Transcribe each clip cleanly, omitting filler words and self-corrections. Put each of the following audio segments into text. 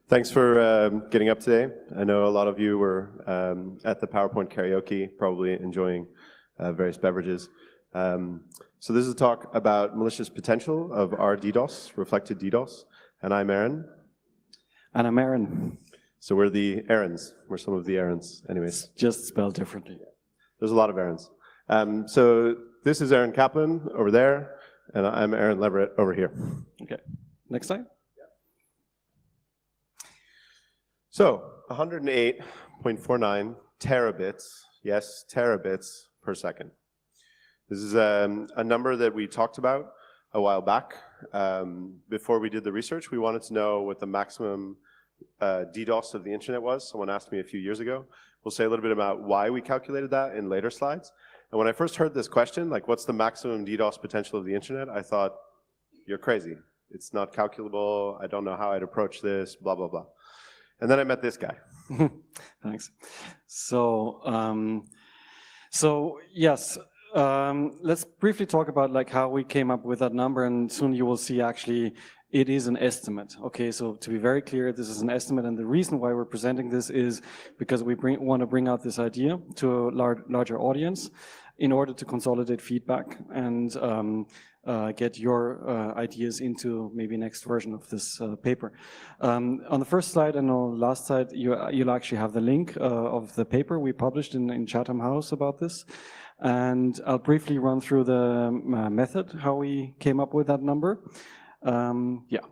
Thanks for getting up today. I know a lot of you were at the PowerPoint karaoke, probably enjoying various beverages. So this is a talk about malicious potential of rDDoS, reflected DDoS, and I'm Aaron. And I'm Aaron. So we're the Aarons. We're some of the Aarons, anyways. Just spelled differently. There's a lot of Aarons. So this is Aaron Kaplan over there, and I'm Aaron Leverett over here. Okay, next slide. So 108.49 terabits, yes, terabits per second. This is a number that we talked about a while back. Before we did the research, we wanted to know what the maximum DDoS of the internet was. Someone asked me a few years ago. We'll say a little bit about why we calculated that in later slides. And when I first heard this question, like what's the maximum DDoS potential of the internet, I thought, you're crazy. It's not calculable. I don't know how I'd approach this, blah, blah, blah. And then I met this guy. Thanks. So, yes, let's briefly talk about like how we came up with that number, and soon you will see actually it is an estimate. Okay, so to be very clear, this is an estimate, and the reason why we're presenting this is because we want to bring out this idea to a larger audience in order to consolidate feedback and get your ideas into maybe next version of this paper. On the first slide and on the last slide, you'll actually have the link of the paper we published in Chatham House about this. And I'll briefly run through the method, how we came up with that number. Yeah.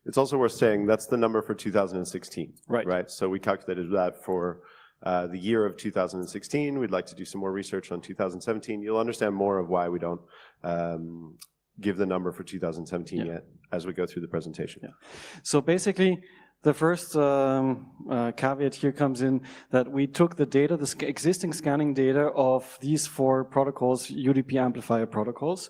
It's also worth saying that's the number for 2016. Right. So we calculated that for the year of 2016. We'd like to do some more research on 2017. You'll understand more of why we don't give the number for 2017 yet as we go through the presentation. Yeah. So basically, the first caveat here comes in that we took the data, the existing scanning data of these four protocols, UDP amplifier protocols,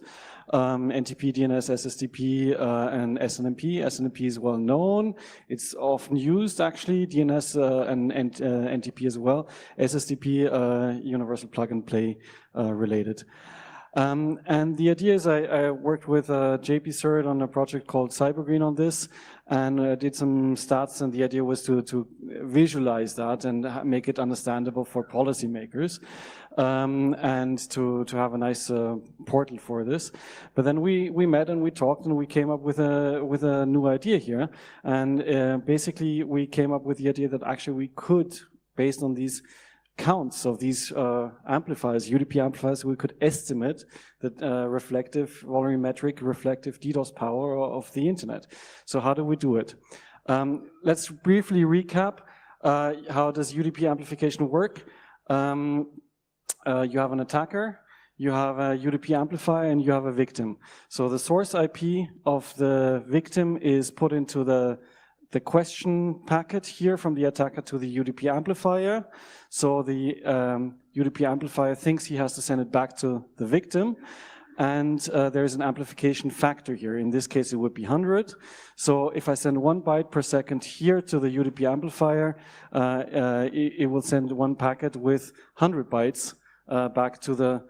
NTP, DNS, SSTP, and SNMP. SNMP is well known. It's often used, actually, DNS and NTP as well. SSTP, universal plug and play related. And the idea is I worked with JP Surd on a project called Cybergreen on this, and did some stats, and the idea was to visualize that and make it understandable for policymakers, and to have a nice portal for this. But then we met and we talked and we came up with a new idea here, and basically we came up with the idea that actually we could, based on these counts of these amplifiers, UDP amplifiers, we could estimate the volumetric reflective DDoS power of the internet. So how do we do it? Let's briefly recap how does UDP amplification work. You have an attacker, you have a UDP amplifier, and you have a victim. So the source IP of the victim is put into the question packet here from the attacker to the UDP amplifier. So the UDP amplifier thinks he has to send it back to the victim, and there's an amplification factor here. In this case, it would be 100. So if I send 1 byte per second here to the UDP amplifier, it will send one packet with 100 bytes back to the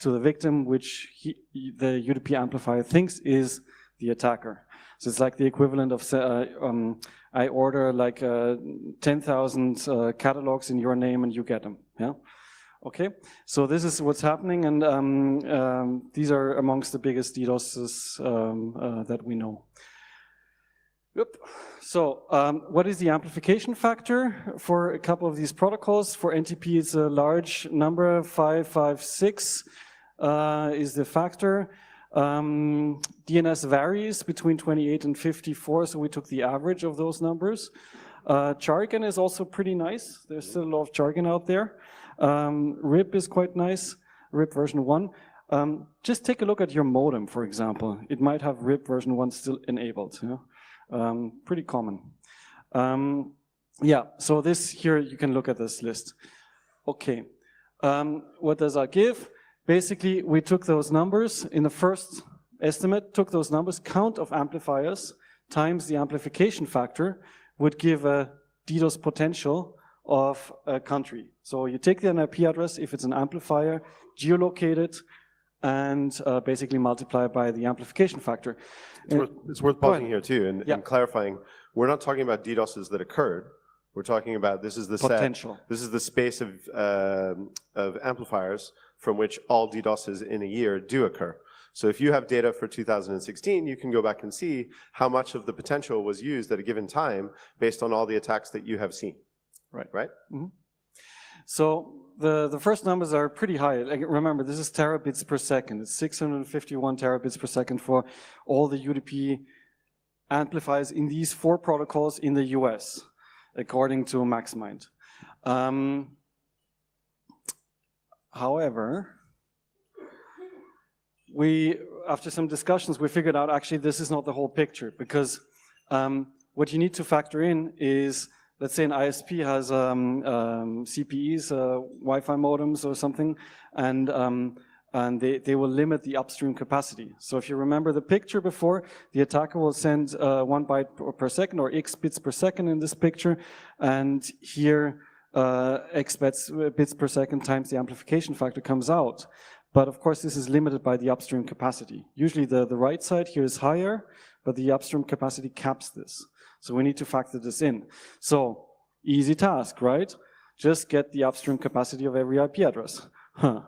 victim, which the UDP amplifier thinks is the attacker. So it's like the equivalent of, I order like 10,000 catalogs in your name and you get them, yeah? Okay, so this is what's happening, and these are amongst the biggest DDoSes that we know. Yep. So what is the amplification factor for a couple of these protocols? For NTP, it's a large number, 556 is the factor. DNS varies between 28 and 54, so we took the average of those numbers. Jargon is also pretty nice. There's still a lot of jargon out there. RIP is quite nice, RIP version 1. Just take a look at your modem, for example. It might have RIP version 1 still enabled. Yeah? Pretty common. Yeah, so this here, you can look at this list. Okay, what does that give? Basically, we took those numbers in the first estimate, took those numbers, count of amplifiers times the amplification factor would give a DDoS potential of a country. So you take the IP address, if it's an amplifier, geolocate it, and basically multiply by the amplification factor. It's worth pausing here too and clarifying. We're not talking about DDoSes that occurred. We're talking about this is the potential. This is the space of amplifiers from which all DDoSes in a year do occur. So if you have data for 2016, you can go back and see how much of the potential was used at a given time based on all the attacks that you have seen. Right. Right? Mm-hmm. So the first numbers are pretty high. Like, remember, this is terabits per second. It's 651 terabits per second for all the UDP amplifiers in these 4 protocols in the US, according to MaxMind. However, after some discussions, we figured out actually this is not the whole picture, because what you need to factor in is, let's say an ISP has CPEs, Wi-Fi modems or something, and they will limit the upstream capacity. So if you remember the picture before, the attacker will send 1 byte per second or X bits per second in this picture, and here X bits per second times the amplification factor comes out. But of course, this is limited by the upstream capacity. Usually the right side here is higher, but the upstream capacity caps this. So we need to factor this in. So easy task, right? Just get the upstream capacity of every IP address. Huh.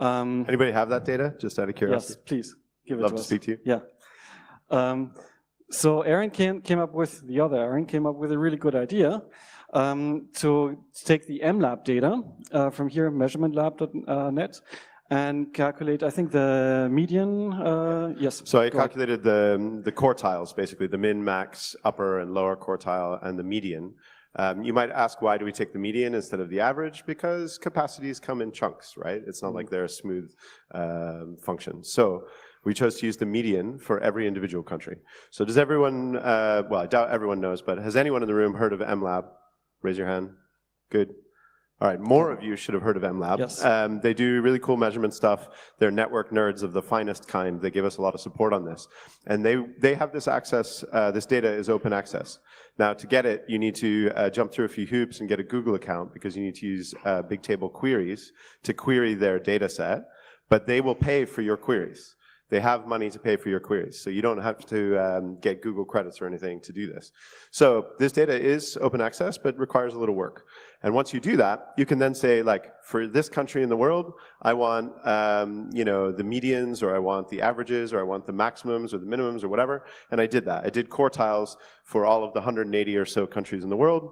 Anybody have that data, just out of curiosity? Yes, please, give it Love to to us. speak to you. Yeah. So Aaron came up with a really good idea to take the MLab data from here, measurementlab.net, and calculate, I think, the median, yes. So I calculated the quartiles, basically, the min, max, upper and lower quartile, and the median. You might ask, why do we take the median instead of the average? Because capacities come in chunks, right? It's not like they're a smooth function. So we chose to use the median for every individual country. So does everyone, well, I doubt everyone knows, but has anyone in the room heard of MLab? Raise your hand. Good. All right, more of you should have heard of MLab. Yes. They do really cool measurement stuff. They're network nerds of the finest kind. They give us a lot of support on this. And they have this access, this data is open access. Now, to get it, you need to jump through a few hoops and get a Google account, because you need to use big table queries to query their data set, but they will pay for your queries. They have money to pay for your queries, so you don't have to get Google credits or anything to do this. So this data is open access, but requires a little work. And once you do that, you can then say, like, for this country in the world, I want you know, the medians, or I want the averages, or I want the maximums or the minimums or whatever. And I did that. I did quartiles for all of the 180 or so countries in the world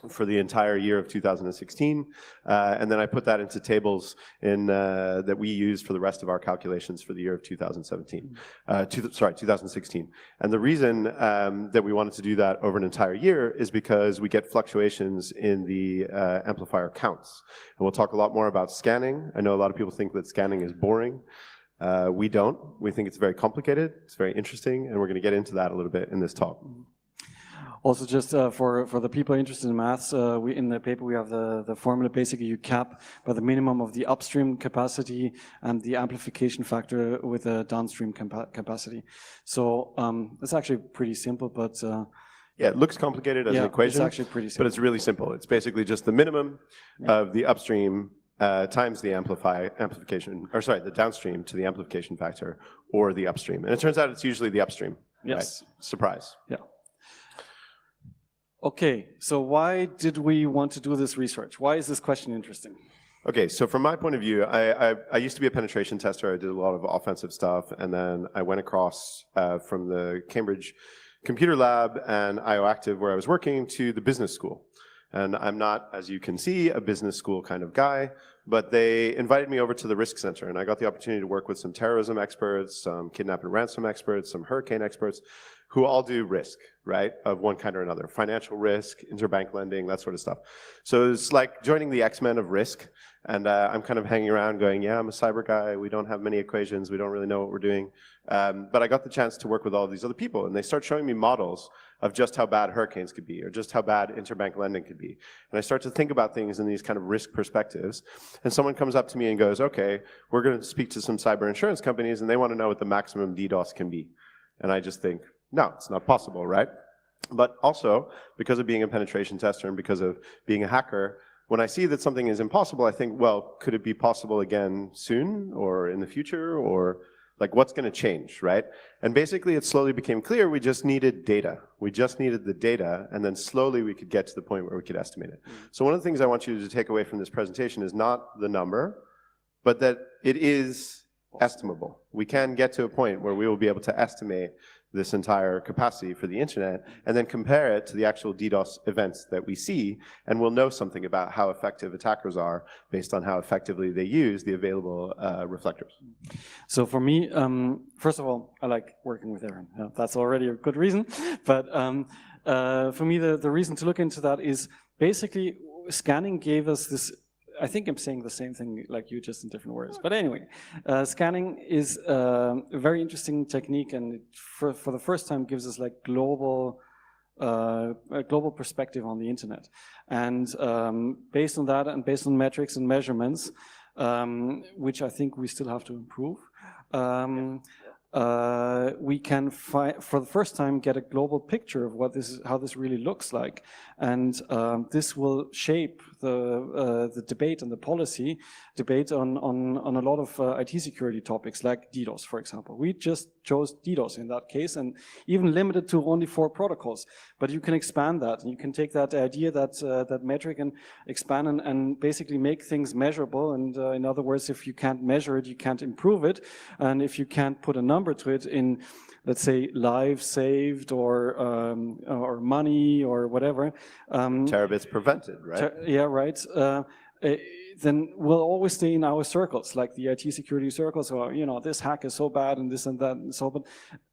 for the entire year of 2016, and then I put that into tables that we use for the rest of our calculations for the year of 2016. And the reason that we wanted to do that over an entire year is because we get fluctuations in the amplifier counts. And we'll talk a lot more about scanning. I know a lot of people think that scanning is boring. We don't. We think it's very complicated, it's very interesting, and we're going to get into that a little bit in this talk. Also, just for the people interested in maths, in the paper we have the formula. Basically, you cap by the minimum of the upstream capacity and the amplification factor with a downstream capacity. So it's actually pretty simple, but yeah, it looks complicated as an equation, it's actually pretty simple. But it's really simple. It's basically just the minimum of the upstream times the the downstream to the amplification factor, or the upstream. And it turns out it's usually the upstream. Yes. Right? Surprise. Yeah. Okay, so why did we want to do this research? Why is this question interesting? Okay, so from my point of view, I used to be a penetration tester. I did a lot of offensive stuff, and then I went across from the Cambridge Computer Lab and IOActive, where I was working, to the business school. And I'm not, as you can see, a business school kind of guy, but they invited me over to the Risk Center, and I got the opportunity to work with some terrorism experts, some kidnap and ransom experts, some hurricane experts, who all do risk, right, of one kind or another. Financial risk, interbank lending, that sort of stuff. So it's like joining the X-Men of risk, and I'm kind of hanging around going, yeah, I'm a cyber guy, we don't have many equations, we don't really know what we're doing. But I got the chance to work with all of these other people, and they start showing me models of just how bad hurricanes could be, or just how bad interbank lending could be. And I start to think about things in these kind of risk perspectives, and someone comes up to me and goes, okay, we're going to speak to some cyber insurance companies, and they want to know what the maximum DDoS can be. And I just think, no, it's not possible, right? But also, because of being a penetration tester and because of being a hacker, When I see that something is impossible, I think, well, could it be possible again soon or in the future, or like what's going to change, right? And basically it slowly became clear we just needed data. We just needed the data, and then slowly we could get to the point where we could estimate it. So one of the things I want you to take away from this presentation is not the number, but that it is estimable. We can get to a point where we will be able to estimate this entire capacity for the internet and then compare it to the actual DDoS events that we see, and we'll know something about how effective attackers are based on how effectively they use the available reflectors. So for me, first of all, I like working with Aaron. That's already a good reason. But for me, the reason to look into that is basically scanning gave us this. I think I'm saying the same thing like you, just in different words. But anyway, scanning is a very interesting technique, and it for the first time gives us like a global perspective on the internet. And based on that, and based on metrics and measurements, which I think we still have to improve, we can, for the first time, get a global picture of what how this really looks like, and this will shape the debate and the policy debate on a lot of IT security topics like DDoS, for example. We just chose DDoS in that case, and even limited to only 4 protocols. But you can expand that, and you can take that idea, that metric, and expand and basically make things measurable. And in other words, if you can't measure it, you can't improve it, and if you can't put a number to it in, let's say, lives saved or money or whatever. Terabits prevented, right? Yeah, right. Then we'll always stay in our circles, like the IT security circles, or, you know, this hack is so bad and this and that and so, but,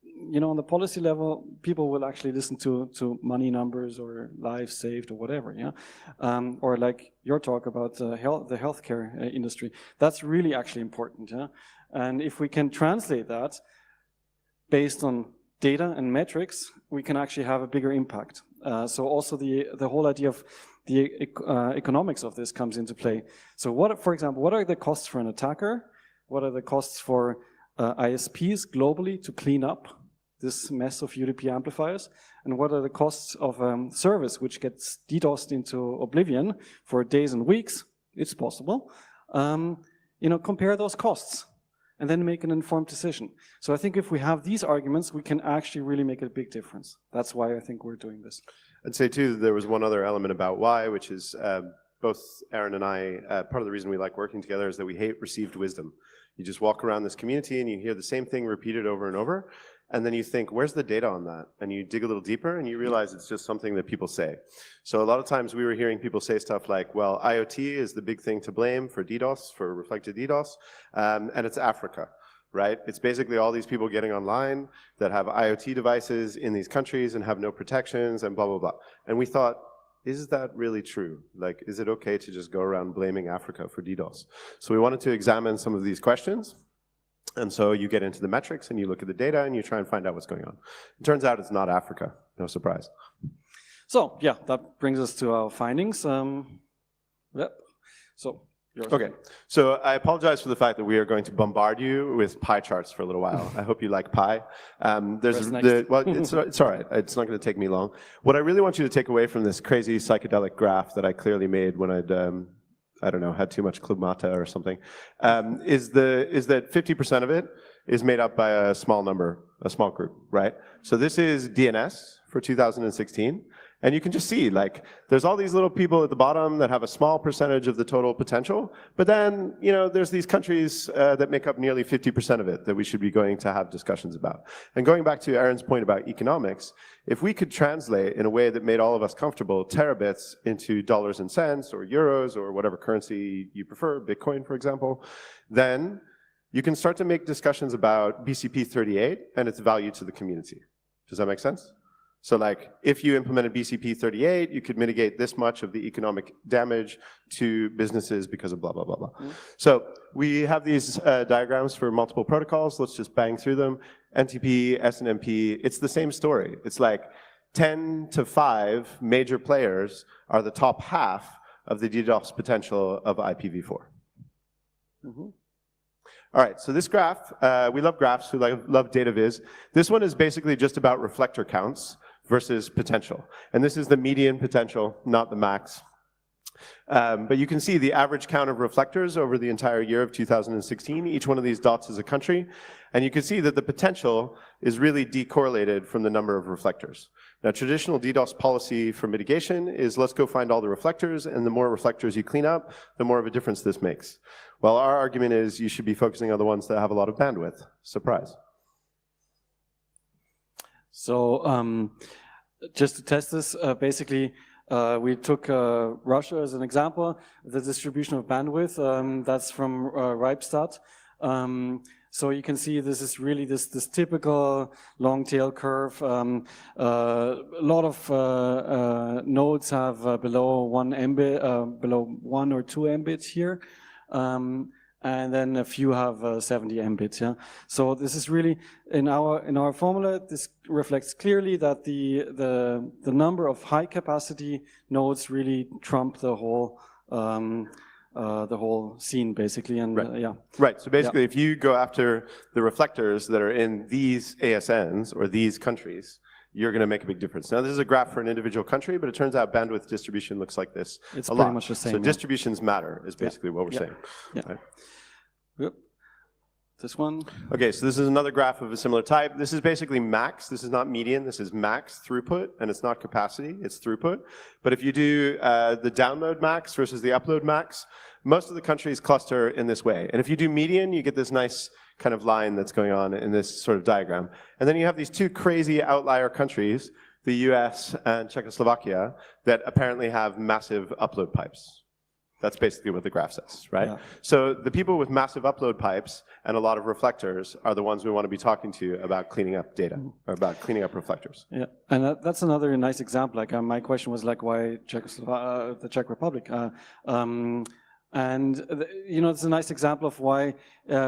you know, on the policy level, people will actually listen to money numbers or lives saved or whatever, yeah? Or like your talk about the healthcare industry. That's really actually important, yeah? And if we can translate that based on data and metrics, we can actually have a bigger impact. So also the whole idea of the economics of this comes into play. So what, for example, what are the costs for an attacker? What are the costs for ISPs globally to clean up this mess of UDP amplifiers? And what are the costs of service which gets DDoSed into oblivion for days and weeks? It's possible. You know, compare those costs and then make an informed decision. So I think if we have these arguments, we can actually really make a big difference. That's why I think we're doing this. I'd say too, there was one other element about why, which is both Aaron and I, part of the reason we like working together is that we hate received wisdom. You just walk around this community and you hear the same thing repeated over and over, and then you think, where's the data on that? And you dig a little deeper and you realize it's just something that people say. So a lot of times we were hearing people say stuff like, well, IoT is the big thing to blame for DDoS, for reflected DDoS, and it's Africa, right? It's basically all these people getting online that have IoT devices in these countries and have no protections and blah, blah, blah. And we thought, is that really true? Like, is it okay to just go around blaming Africa for DDoS? So we wanted to examine some of these questions. And so you get into the metrics and you look at the data and you try and find out what's going on. It turns out it's not Africa, no surprise. So yeah, that brings us to our findings. Yep. So yours. Okay, so I apologize for the fact that we are going to bombard you with pie charts for a little while. I hope you like pie. Well, it's all right. It's not going to take me long. What I really want you to take away from this crazy psychedelic graph that I clearly made when I'd I don't know, had too much Club Mate or something, is that 50% of it is made up by a small number, a small group, right? So this is DNS for 2016. And you can just see, like, there's all these little people at the bottom that have a small percentage of the total potential, but then, you know, there's these countries that make up nearly 50% of it that we should be going to have discussions about. And going back to Aaron's point about economics, if we could translate in a way that made all of us comfortable terabits into dollars and cents or euros or whatever currency you prefer, Bitcoin, for example, then you can start to make discussions about BCP38 and its value to the community. Does that make sense? So like, if you implemented BCP38, you could mitigate this much of the economic damage to businesses because of blah, blah, blah, blah. Mm-hmm. So we have these diagrams for multiple protocols. Let's just bang through them. NTP, SNMP, it's the same story. It's like 10 to 5 major players are the top half of the DDoS potential of IPv4. Mm-hmm. All right, so this graph, we love graphs, we love data viz. This one is basically just about reflector counts versus potential. And this is the median potential, not the max. But you can see the average count of reflectors over the entire year of 2016. Each one of these dots is a country. And you can see that the potential is really decorrelated from the number of reflectors. Now, traditional DDoS policy for mitigation is let's go find all the reflectors, and the more reflectors you clean up, the more of a difference this makes. Well, our argument is you should be focusing on the ones that have a lot of bandwidth. Surprise. So just to test this, basically, we took Russia as an example, the distribution of bandwidth. That's from ripstat. So you can see this is really this typical long tail curve. A lot of nodes have below 1 Mbit, below 1 or 2 Mbits here. And then a few have 70 Mbits. Yeah. So this is really in our formula. This reflects clearly that the number of high capacity nodes really trump the whole scene basically. And right. Yeah. Right. So basically, if you go after the reflectors that are in these ASNs or these countries, you're going to make a big difference. Now, this is a graph for an individual country, but it turns out bandwidth distribution looks like this. It's a pretty lot. much the same. So distributions matter is basically what we're saying. Yeah. Right? Yep. This one. Okay, so this is another graph of a similar type. This is basically max. This is not median. This is max throughput, and it's not capacity. It's throughput. But if you do the download max versus the upload max, most of the countries cluster in this way. And if you do median, you get this nice kind of line that's going on in this sort of diagram. And then you have these two crazy outlier countries, the US and Czechoslovakia, that apparently have massive upload pipes. That's basically what the graph says, right? Yeah. So the people with massive upload pipes and a lot of reflectors are the ones we want to be talking to about cleaning up data, or about cleaning up reflectors. Yeah, and that's another nice example. Like my question was like, why the Czech Republic? You know, it's a nice example of why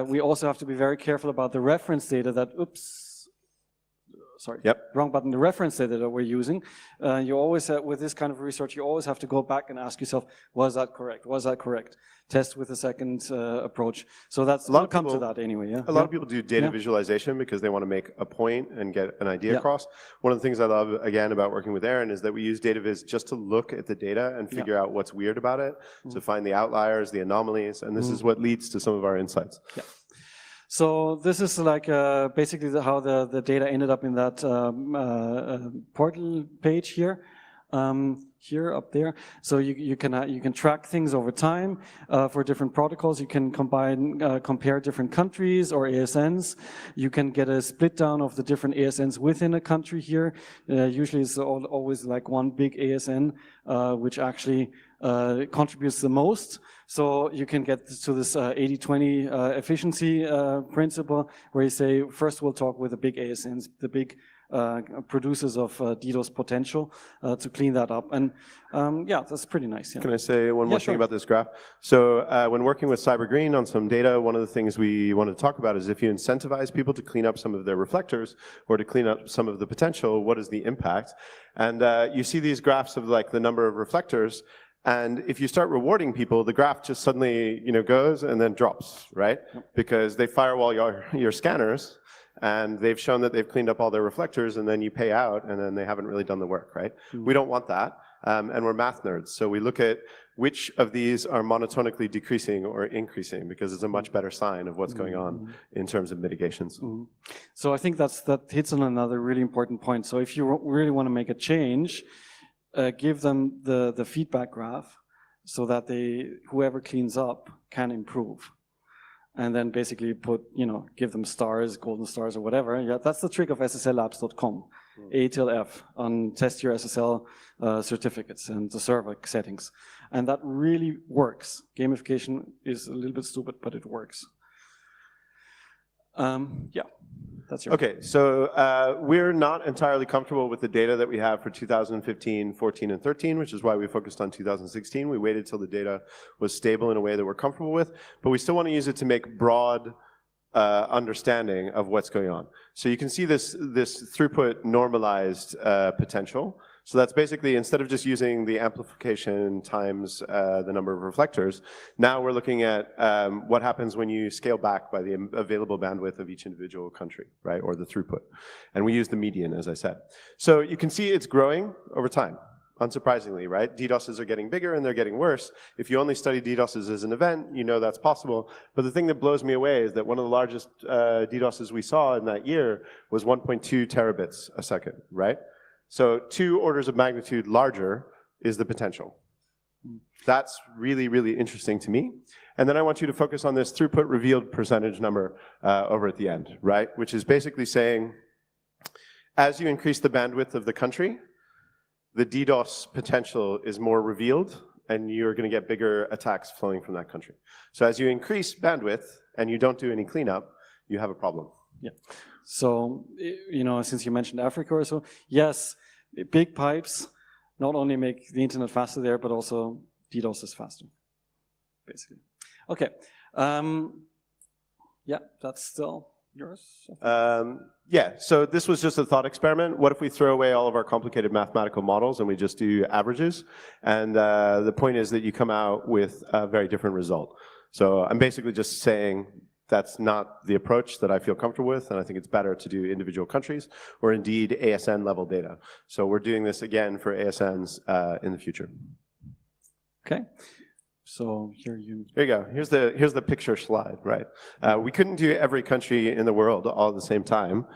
we also have to be very careful about the reference data that, wrong button, the reference data that we're using. You always, with this kind of research, you always have to go back and ask yourself, was that correct? Was that correct? Test with a second approach. So that's, we'll come to that anyway, yeah? A lot of people do data visualization because they want to make a point and get an idea across. One of the things I love, again, about working with Aaron is that we use data viz just to look at the data and figure out what's weird about it, to find the outliers, the anomalies, and this is what leads to some of our insights. Yeah. So this is like basically how the data ended up in that portal page here, here up there. So you can track things over time for different protocols. You can compare different countries or ASNs. You can get a split down of the different ASNs within a country here. Usually it's always like one big ASN which actually contributes the most. So you can get to this 80-20 efficiency principle, where you say, first we'll talk with the big ASNs, the big producers of DDoS potential to clean that up. And yeah, that's pretty nice. Yeah. Can I say one more thing about this graph? So when working with CyberGreen on some data, one of the things we want to talk about is if you incentivize people to clean up some of their reflectors or to clean up some of the potential, what is the impact? And you see these graphs of like the number of reflectors. And if you start rewarding people, the graph just suddenly, goes and then drops, right? Because they firewall your scanners, and they've shown that they've cleaned up all their reflectors, and then you pay out, and then they haven't really done the work, right? We don't want that, and we're math nerds, so we look at which of these are monotonically decreasing or increasing, because it's a much better sign of what's going on in terms of mitigations. So I think that hits on another really important point. So if you really want to make a change, give them the feedback graph so that whoever cleans up can improve. And then basically give them stars, golden stars or whatever. Yeah, that's the trick of SSLLabs.com. A till F on test your SSL certificates and the server settings. And that really works. Gamification is a little bit stupid, but it works. Yeah. That's your okay, so we're not entirely comfortable with the data that we have for 2015, 14, and 13, which is why we focused on 2016. We waited till the data was stable in a way that we're comfortable with, but we still want to use it to make broad understanding of what's going on. So you can see this throughput normalized potential. So that's basically, instead of just using the amplification times the number of reflectors, now we're looking at what happens when you scale back by the available bandwidth of each individual country, right, or the throughput. And we use the median, as I said. So you can see it's growing over time. unsurprisingly, right? DDoSes are getting bigger and they're getting worse. If you only study DDoSes as an event, you know that's possible. But the thing that blows me away is that one of the largest DDoSes we saw in that year was 1.2 terabits a second, right? So 2 orders of magnitude larger is the potential. That's really, really interesting to me. And then I want you to focus on this throughput revealed percentage number over at the end, right? Which is basically saying, as you increase the bandwidth of the country, the DDoS potential is more revealed, and you're going to get bigger attacks flowing from that country. So as you increase bandwidth and you don't do any cleanup, you have a problem. Yeah. So, you know, since you mentioned Africa or so, yes, big pipes not only make the internet faster there, but also DDoS is faster, basically. Okay. Yeah, that's still yours. Yeah, so this was just a thought experiment. What if we throw away all of our complicated mathematical models and we just do averages? And the point is that you come out with a very different result. So I'm basically just saying that's not the approach that I feel comfortable with, and I think it's better to do individual countries or indeed ASN level data. So we're doing this again for ASNs in the future. Okay. So here you go. Here's the picture slide, right? We couldn't do every country in the world all at the same time,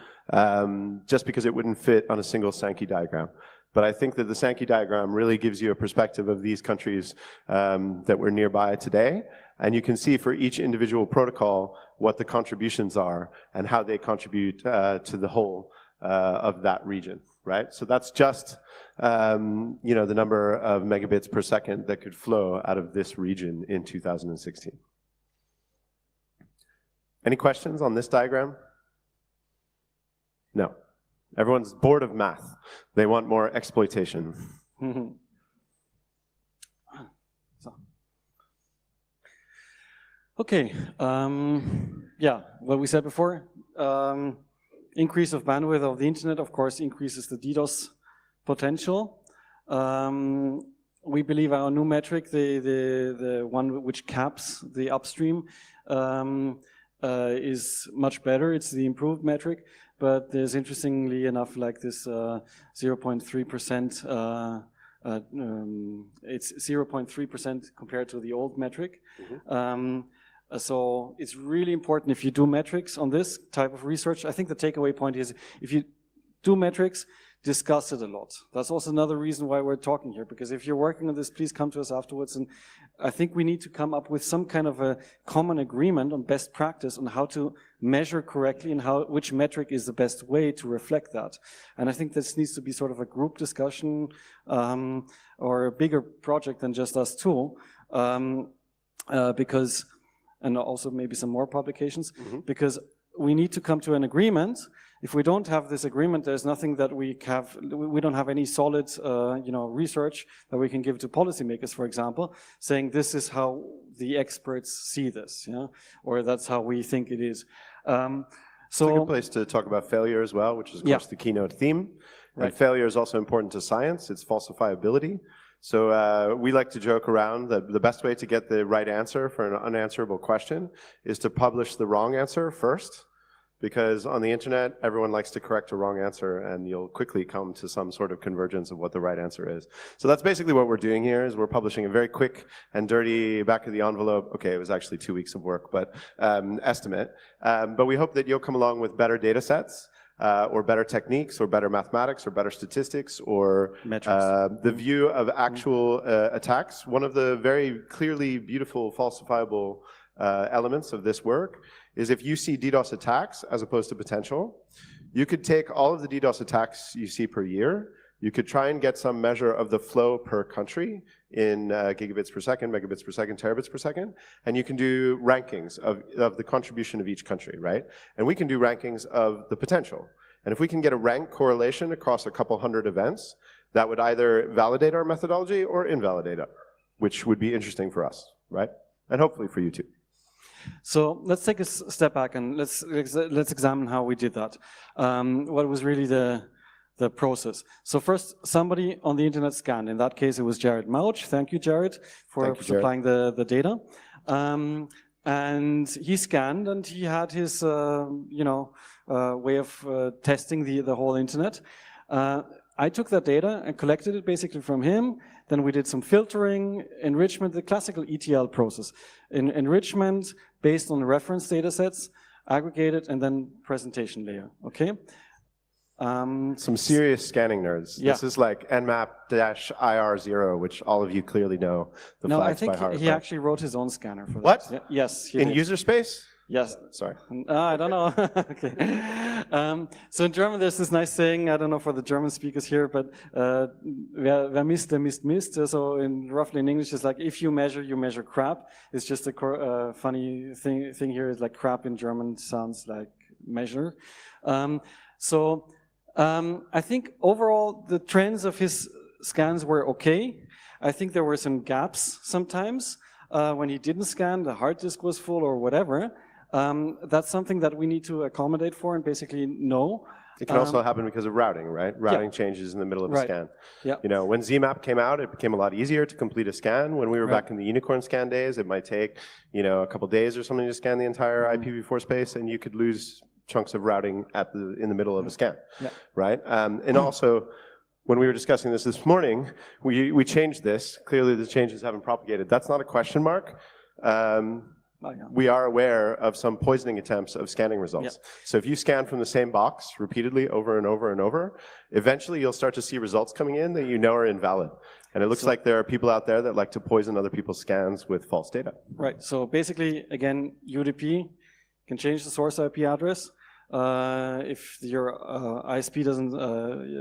just because it wouldn't fit on a single Sankey diagram. But I think that the Sankey diagram really gives you a perspective of these countries that were nearby today. And you can see for each individual protocol what the contributions are and how they contribute to the whole of that region, right? So that's just you know, the number of megabits per second that could flow out of this region in 2016. Any questions on this diagram? No. Everyone's bored of math. They want more exploitation. Okay. Yeah, what we said before. Increase of bandwidth of the internet, of course, increases the DDoS potential. We believe our new metric, the one which caps the upstream, is much better. It's the improved metric, but there's interestingly enough like this 0.3%. It's 0.3% compared to the old metric. So it's really important if you do metrics on this type of research. I think the takeaway point is if you do metrics, discuss it a lot. That's also another reason why we're talking here, because if you're working on this, please come to us afterwards. And I think we need to come up with some kind of a common agreement on best practice on how to measure correctly and which metric is the best way to reflect that. And I think this needs to be sort of a group discussion or a bigger project than just us two, because, and also maybe some more publications, because we need to come to an agreement. If we don't have this agreement, there's nothing that we have. We don't have any solid, you know, research that we can give to policymakers, for example, saying this is how the experts see this, yeah, or that's how we think it is. So it's a good place to talk about failure as well, which is of course the keynote theme. Right. And failure is also important to science. It's falsifiability. So we like to joke around that the best way to get the right answer for an unanswerable question is to publish the wrong answer first, because on the internet, everyone likes to correct a wrong answer and you'll quickly come to some sort of convergence of what the right answer is. So that's basically what we're doing here, is we're publishing a very quick and dirty back of the envelope, okay, it was actually 2 weeks of work, but estimate. But we hope that you'll come along with better data sets, or better techniques, or better mathematics, or better statistics, or the view of actual attacks. One of the very clearly beautiful falsifiable elements of this work is if you see DDoS attacks as opposed to potential, you could take all of the DDoS attacks you see per year, you could try and get some measure of the flow per country in gigabits per second, megabits per second, terabits per second, and you can do rankings of the contribution of each country, right? And we can do rankings of the potential. And if we can get a rank correlation across a couple hundred events, that would either validate our methodology or invalidate it, which would be interesting for us, right? And hopefully for you too. So let's take a step back and let's examine how we did that. What was really the process. So first, somebody on the internet scanned. In that case, it was Jared Mauch. Thank you, Jared, for supplying the data. And he scanned, and he had his, you know, way of testing the whole internet. I took that data and collected it basically from him. Then we did some filtering, enrichment, the classical ETL process. Enrichment based on reference data sets, aggregated, and then presentation layer, okay? Some serious scanning nerds. Yeah. This is like nmap-IR0, which all of you clearly know the No, I flags by think heart. he right? actually wrote his own scanner for What? that. Yeah, yes, he In did. user space? Yes. Sorry. I don't know. Okay. So in German, there's this nice saying, I don't know for the German speakers here, but wer misst, der misst. So roughly in English, it's like, if you measure crap. It's just a funny thing here is like crap in German sounds like measure. I think overall the trends of his scans were okay. I think there were some gaps sometimes when he didn't scan, the hard disk was full or whatever. That's something that we need to accommodate for and basically know. It can also happen because of routing, right? Routing changes in the middle of a scan. Yeah. You know, when ZMAP came out, it became a lot easier to complete a scan. When we were back in the unicorn scan days, it might take, you know, a couple days or something to scan the entire IPv4 space, and you could lose chunks of routing in the middle of a scan, right? And also, when we were discussing this morning, we changed this. Clearly, the changes haven't propagated. That's not a question mark. We are aware of some poisoning attempts of scanning results. So if you scan from the same box repeatedly over and over and over, eventually you'll start to see results coming in that you know are invalid. And it looks like there are people out there that like to poison other people's scans with false data. Right. So basically, again, UDP can change the source IP address. If your ISP doesn't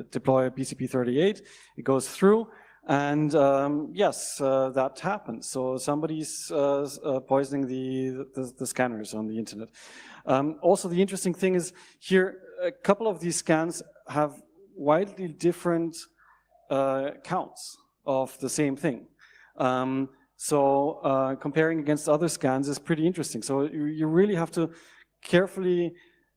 deploy BCP38, it goes through. And yes, that happens. So somebody's poisoning the scanners on the internet. Also, the interesting thing is here, a couple of these scans have widely different counts of the same thing. Comparing against other scans is pretty interesting. So you really have to carefully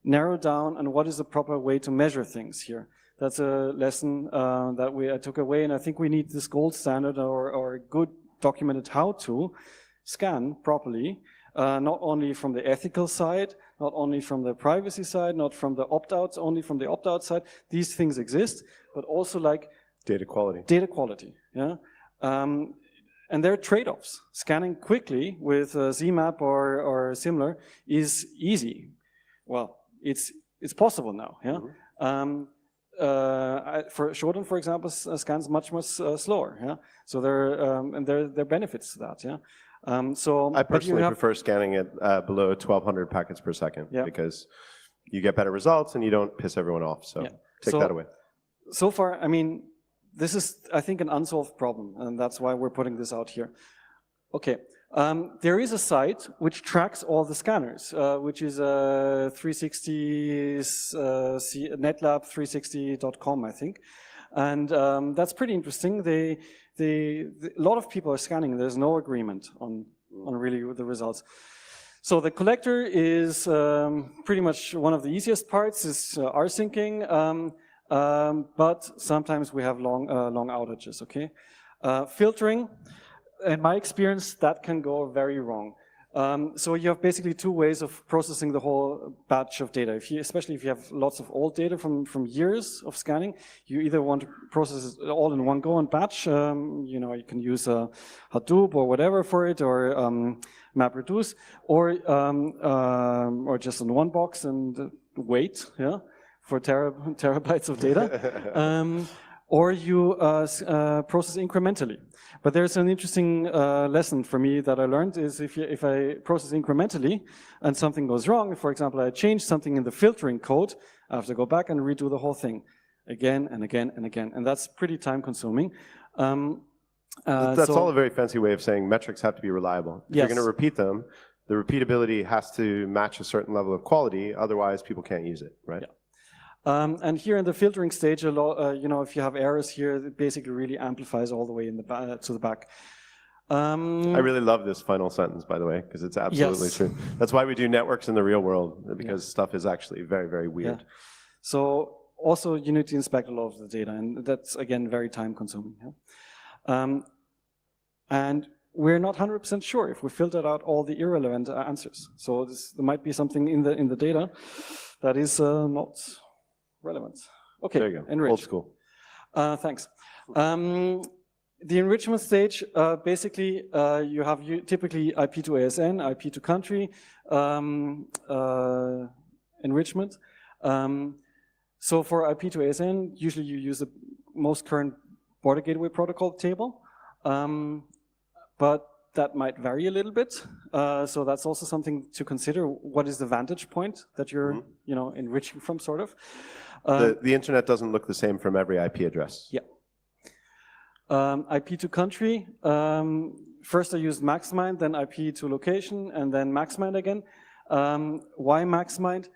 narrow down on what is the proper way to measure things here. That's a lesson that I took away, and I think we need this gold standard or a good documented how to scan properly, not only from the ethical side, not only from the privacy side, not from the opt-outs, only from the opt-out side. These things exist, but also like data quality. Data quality, yeah. And there are trade-offs. Scanning quickly with ZMAP or similar is easy. Well, it's possible now, yeah. For Shodan, for example, scans much slower. Yeah, so there are benefits to that. Yeah. I personally prefer scanning it below 1,200 packets per second because you get better results and you don't piss everyone off. So take that away. So far, I mean, this is, I think, an unsolved problem, and that's why we're putting this out here. Okay. There is a site which tracks all the scanners, which is 360netlab360.com, I think, and that's pretty interesting. A lot of people are scanning. There's no agreement on really the results. So the collector is pretty much one of the easiest parts. Is rsyncing, but sometimes we have long outages. Okay, filtering. In my experience, that can go very wrong. So you have basically two ways of processing the whole batch of data. Especially if you have lots of old data from years of scanning, you either want to process it all in one go and batch. You know, you can use Hadoop or whatever for it, or MapReduce, or just in one box and wait, yeah, for terabytes of data. Or you process incrementally. But there's an interesting lesson for me that I learned is if I process incrementally and something goes wrong, for example, I change something in the filtering code, I have to go back and redo the whole thing again and again and again. And that's pretty time consuming. That's all a very fancy way of saying metrics have to be reliable. If you're going to repeat them, the repeatability has to match a certain level of quality, otherwise people can't use it, right? Yeah. And here in the filtering stage, you know, if you have errors here, it basically really amplifies all the way in to the back. I really love this final sentence, by the way, because it's absolutely true. That's why we do networks in the real world, because stuff is actually very, very weird. Yeah. So also you need to inspect a lot of the data, and that's, again, very time consuming. Yeah? And we're not 100% sure if we filtered out all the irrelevant answers. So there might be something in the data that is not relevant. Okay, there you go. enrich. Old school. Thanks. The enrichment stage, basically, you have typically IP to ASN, IP to country enrichment. So for IP to ASN, usually you use the most current border gateway protocol table, but that might vary a little bit. So that's also something to consider. What is the vantage point that you're, enriching from, sort of? The internet doesn't look the same from every IP address. Yeah. IP to country. First I used maxmind, then IP to location, and then maxmind again. Why maxmind?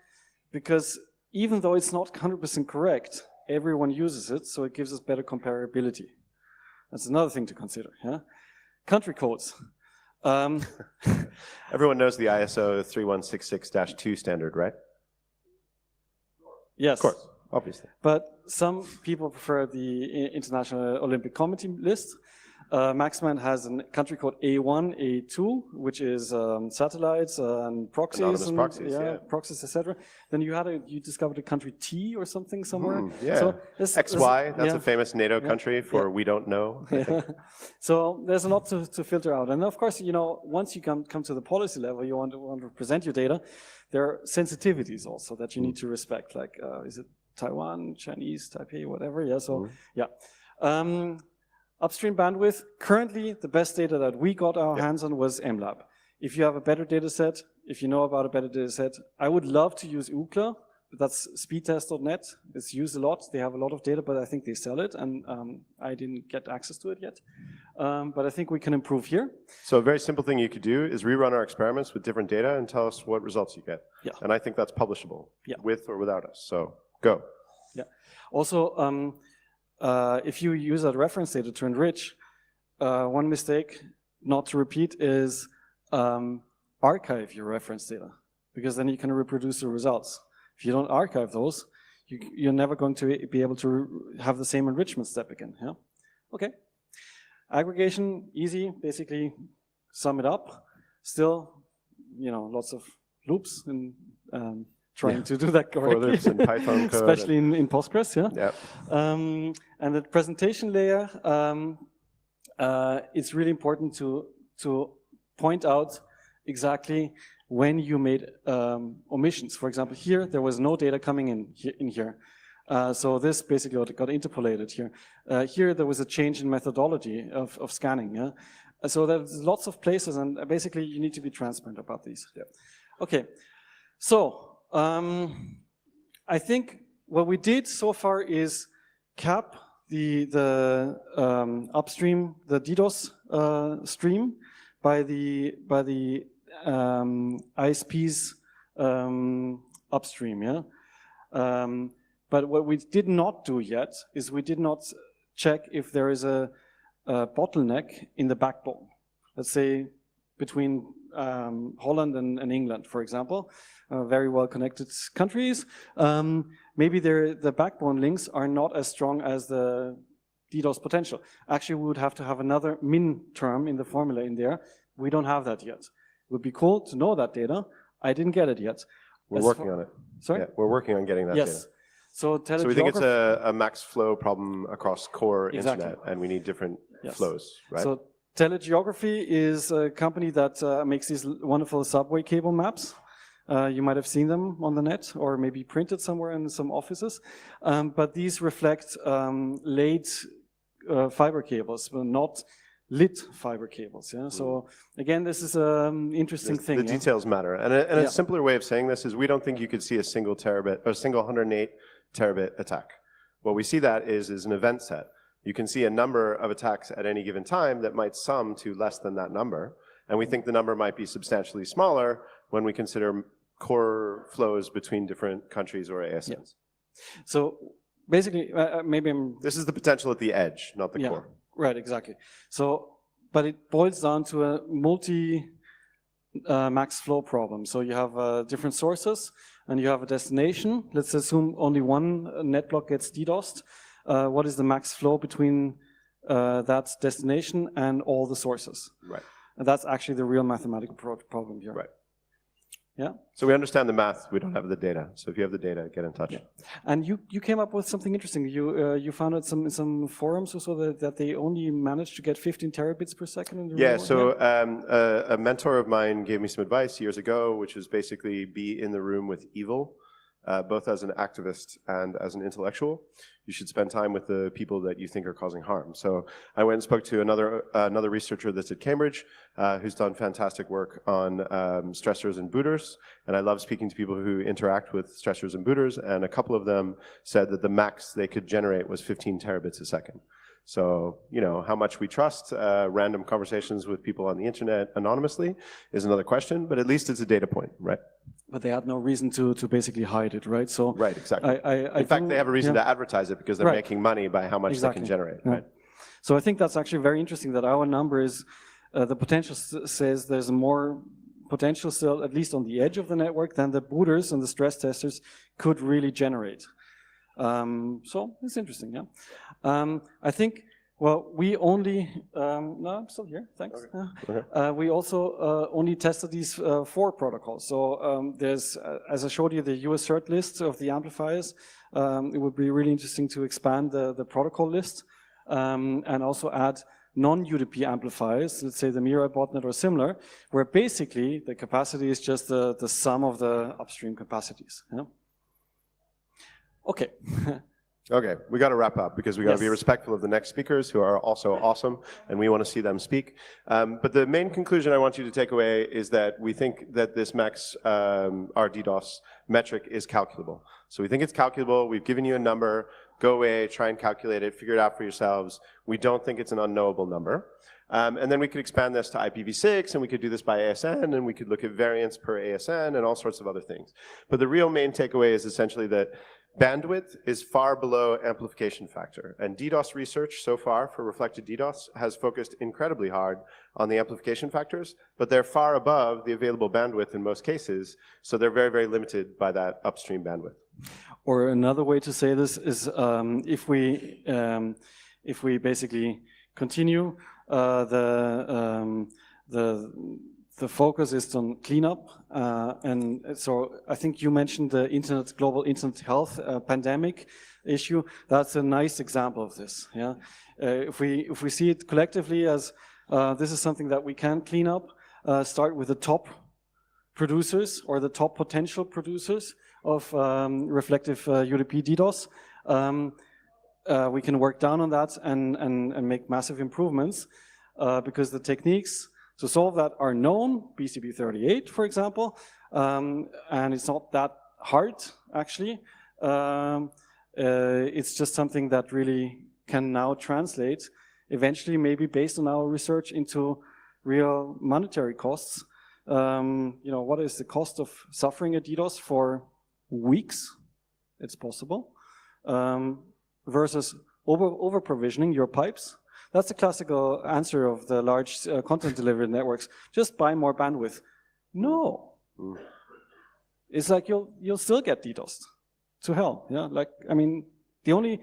Because even though it's not 100% correct, everyone uses it, so it gives us better comparability. That's another thing to consider. Yeah? Country codes. Everyone knows the ISO 3166-2 standard, right? Yes. Of course, obviously. But some people prefer the International Olympic Committee list. Maxmind has a country code A1, A2, which is satellites and proxies, anonymous proxies, yeah. proxies, etc. Then you discovered a country T or something somewhere. Yeah. So XY, that's a famous NATO country for we don't know. I think. So there's a lot to filter out, and of course, once you come to the policy level, you want to present your data. There are sensitivities also that you need to respect, like is it Taiwan, Chinese, Taipei, whatever. Yeah. So yeah. Upstream bandwidth, currently the best data that we got our hands on was MLab. If you have a better data set, if you know about a better data set, I would love to use UCLA, but that's speedtest.net. It's used a lot. They have a lot of data, but I think they sell it, and I didn't get access to it yet. But I think we can improve here. So a very simple thing you could do is rerun our experiments with different data and tell us what results you get. Yeah. And I think that's publishable with or without us. So go. Yeah. Also, if you use that reference data to enrich, one mistake not to repeat is archive your reference data, because then you can reproduce the results. If you don't archive those, you're never going to be able to have the same enrichment step again. Yeah. Okay. Aggregation, easy. Basically, sum it up. Still, lots of loops and trying to do that correctly. For loops in Python code. Especially in Postgres, yeah. Yeah. And the presentation layer, it's really important to point out exactly when you made omissions. For example, here there was no data coming in here. So this basically got interpolated here. Here there was a change in methodology of scanning. Yeah. So there's lots of places, and basically you need to be transparent about these. Yeah. Okay. So I think what we did so far is cap the upstream, the DDoS stream by the ISP's upstream. Yeah. But what we did not do yet is we did not check if there is a bottleneck in the backbone. Let's say between Holland and England, for example, very well connected countries. Maybe the backbone links are not as strong as the DDoS potential. Actually, we would have to have another min term in the formula in there. We don't have that yet. It would be cool to know that data. I didn't get it yet. We're working on it. Sorry? Yeah, we're working on getting that data. So we think it's a max flow problem across core internet, and we need different flows, right? So Telegeography is a company that makes these wonderful subway cable maps. You might have seen them on the net or maybe printed somewhere in some offices. But these reflect laid fiber cables, but not lit fiber cables. Yeah. So again, this is an interesting thing. The details matter. And a simpler way of saying this is we don't think you could see a single terabit or a single 108 terabit attack. What we see that is an event set. You can see a number of attacks at any given time that might sum to less than that number. And we think the number might be substantially smaller when we consider core flows between different countries or ASNs. Yeah. So basically, maybe this is the potential at the edge, not the core. Right, exactly. So, but it boils down to a multi-max flow problem. So you have different sources and you have a destination. Let's assume only one net block gets DDoSed. What is the max flow between that destination and all the sources? Right. And that's actually the real mathematical problem here. Right. Yeah. So we understand the math, we don't have the data. So if you have the data, get in touch. Yeah. And you came up with something interesting. You found out some forums or so that they only managed to get 15 terabits per second in the Yeah, real so world? a mentor of mine gave me some advice years ago, which is basically be in the room with evil, both as an activist and as an intellectual. You should spend time with the people that you think are causing harm. So I went and spoke to another researcher that's at Cambridge, who's done fantastic work on stressors and booters. And I love speaking to people who interact with stressors and booters. And a couple of them said that the max they could generate was 15 terabits a second. So, you know, how much we trust random conversations with people on the internet anonymously is another question, but at least it's a data point, right? But they had no reason to basically hide it, right? So right, exactly. In fact, they have a reason to advertise it because they're making money by how much they can generate, right? So I think that's actually very interesting that our number is, the potential says there's more potential still, at least on the edge of the network, than the booters and the stress testers could really generate. So it's interesting, yeah. I think, well, we only, no, I'm still here, thanks. Okay. We also only tested these 4 protocols. So there's, as I showed you, the US cert list of the amplifiers. It would be really interesting to expand the protocol list and also add non-UDP amplifiers, let's say the Mirai botnet or similar, where basically the capacity is just the sum of the upstream capacities. Yeah? Okay. Okay, we got to wrap up because we got to be respectful of the next speakers who are also awesome, and we want to see them speak. But the main conclusion I want you to take away is that we think that this max rDDoS metric is calculable. So we think it's calculable. We've given you a number. Go away, try and calculate it, figure it out for yourselves. We don't think it's an unknowable number. And then we could expand this to IPv6, and we could do this by ASN, and we could look at variance per ASN and all sorts of other things. But the real main takeaway is essentially that bandwidth is far below amplification factor. And DDoS research so far for reflected DDoS has focused incredibly hard on the amplification factors, but they're far above the available bandwidth in most cases, so they're very, very limited by that upstream bandwidth. Or another way to say this is if we basically continue the focus is on cleanup, and so I think you mentioned the global internet health pandemic issue. That's a nice example of this. Yeah, if we see it collectively as this is something that we can clean up, start with the top producers or the top potential producers of reflective UDP DDoS. We can work down on that and make massive improvements because the techniques to solve that are known, BCP38, for example, and it's not that hard, actually. It's just something that really can now translate, eventually, maybe based on our research, into real monetary costs. You know, what is the cost of suffering a DDoS for weeks? It's possible. Versus over-provisioning your pipes. That's the classical answer of the large content delivery networks. Just buy more bandwidth. No. It's like you'll still get DDoSed to hell. Yeah, like, I mean, the only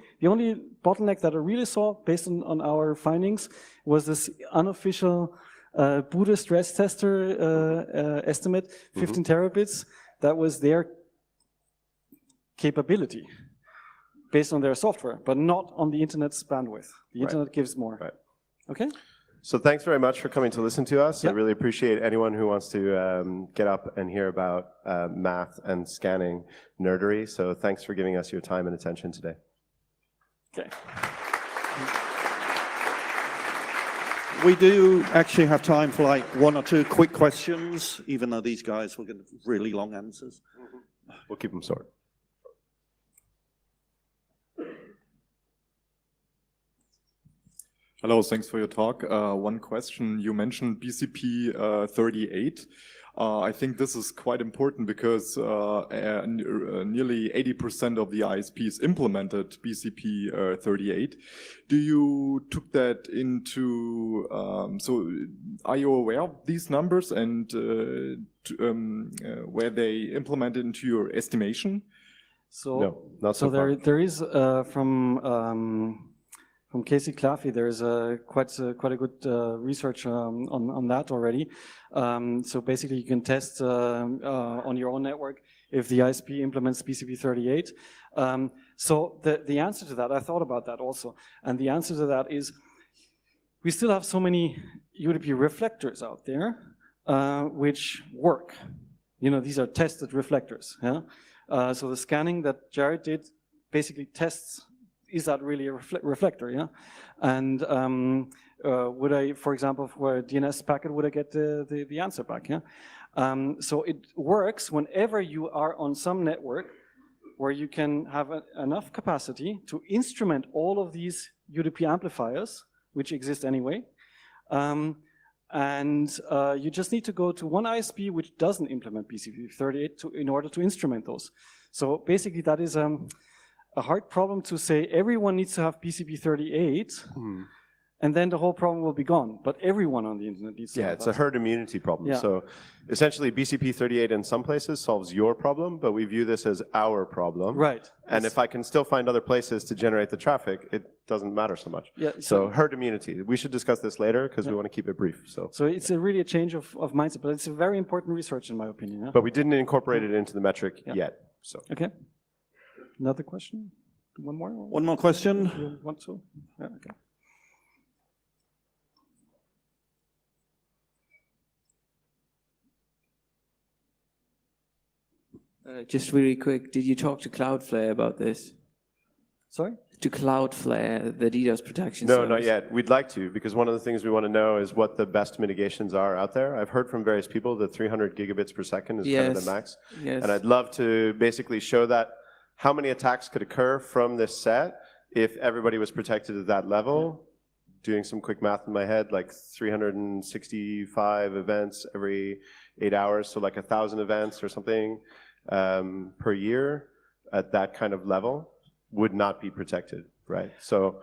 bottleneck that I really saw based on our findings was this unofficial Buddha stress tester estimate, 15 terabits. That was their capability based on their software, but not on the internet's bandwidth. The internet gives more. Right. Okay? So thanks very much for coming to listen to us. I really appreciate anyone who wants to get up and hear about math and scanning nerdery. So thanks for giving us your time and attention today. Okay. We do actually have time for like 1 or 2 quick questions, even though these guys will get really long answers. We'll keep them short. Hello, thanks for your talk. One question, you mentioned BCP38. I think this is quite important because nearly 80% of the ISPs implemented BCP38. Do you took that into, so are you aware of these numbers and where they implemented into your estimation? So, no, not so far. There is from from Casey Claffey. There's quite a good research on that already. So basically, you can test on your own network if the ISP implements BCP38. So the answer to that, I thought about that also, and the answer to that is we still have so many UDP reflectors out there which work. You know, these are tested reflectors. Yeah? So the scanning that Jared did basically tests, is that really a reflector? Yeah. And would I, for example, for a DNS packet, would I get the answer back? Yeah. So it works whenever you are on some network where you can have enough capacity to instrument all of these UDP amplifiers, which exist anyway. And you just need to go to one ISP which doesn't implement BCP38 in order to instrument those. So basically that is a hard problem to say everyone needs to have BCP38, and then the whole problem will be gone. But everyone on the internet needs to have that. It's a herd immunity problem. Yeah. So essentially BCP38 in some places solves your problem, but we view this as our problem. Right. And if I can still find other places to generate the traffic, it doesn't matter so much. Yeah, so herd immunity, we should discuss this later because we want to keep it brief. So it's really a change of mindset, but it's a very important research in my opinion. Yeah? But we didn't incorporate it into the metric yet. So okay. Another question? One more? One more question? You want to? Yeah, okay. Just really quick, did you talk to Cloudflare about this? Sorry? To Cloudflare, the DDoS protection No, service? not yet. We'd like to, because one of the things we want to know is what the best mitigations are out there. I've heard from various people that 300 gigabits per second is kind of the max. Yes. And I'd love to basically show that how many attacks could occur from this set if everybody was protected at that level. Doing some quick math in my head, like 365 events every 8 hours, so like 1,000 events or something per year at that kind of level would not be protected, right? So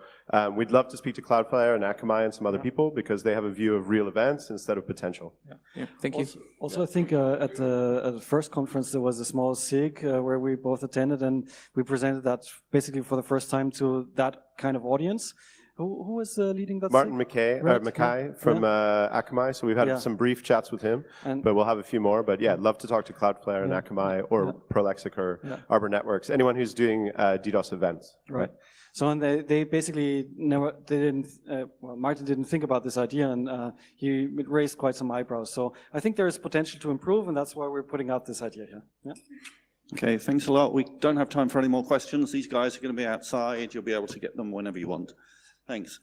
we'd love to speak to Cloudflare and Akamai and some other people because they have a view of real events instead of potential. Yeah, thank you. Also, I think at the first conference there was a small SIG where we both attended, and we presented that basically for the first time to that kind of audience. Who was leading that? Martin SIG? Mackay from Akamai. So we've had some brief chats with him, but we'll have a few more. But yeah, I'd love to talk to Cloudflare and Akamai or Prolexic or Arbor Networks, anyone who's doing DDoS events. Right. So and they basically well, Martin didn't think about this idea, and he raised quite some eyebrows. So I think there is potential to improve, and that's why we're putting out this idea here. Yeah. Okay, thanks a lot. We don't have time for any more questions. These guys are going to be outside. You'll be able to get them whenever you want. Thanks.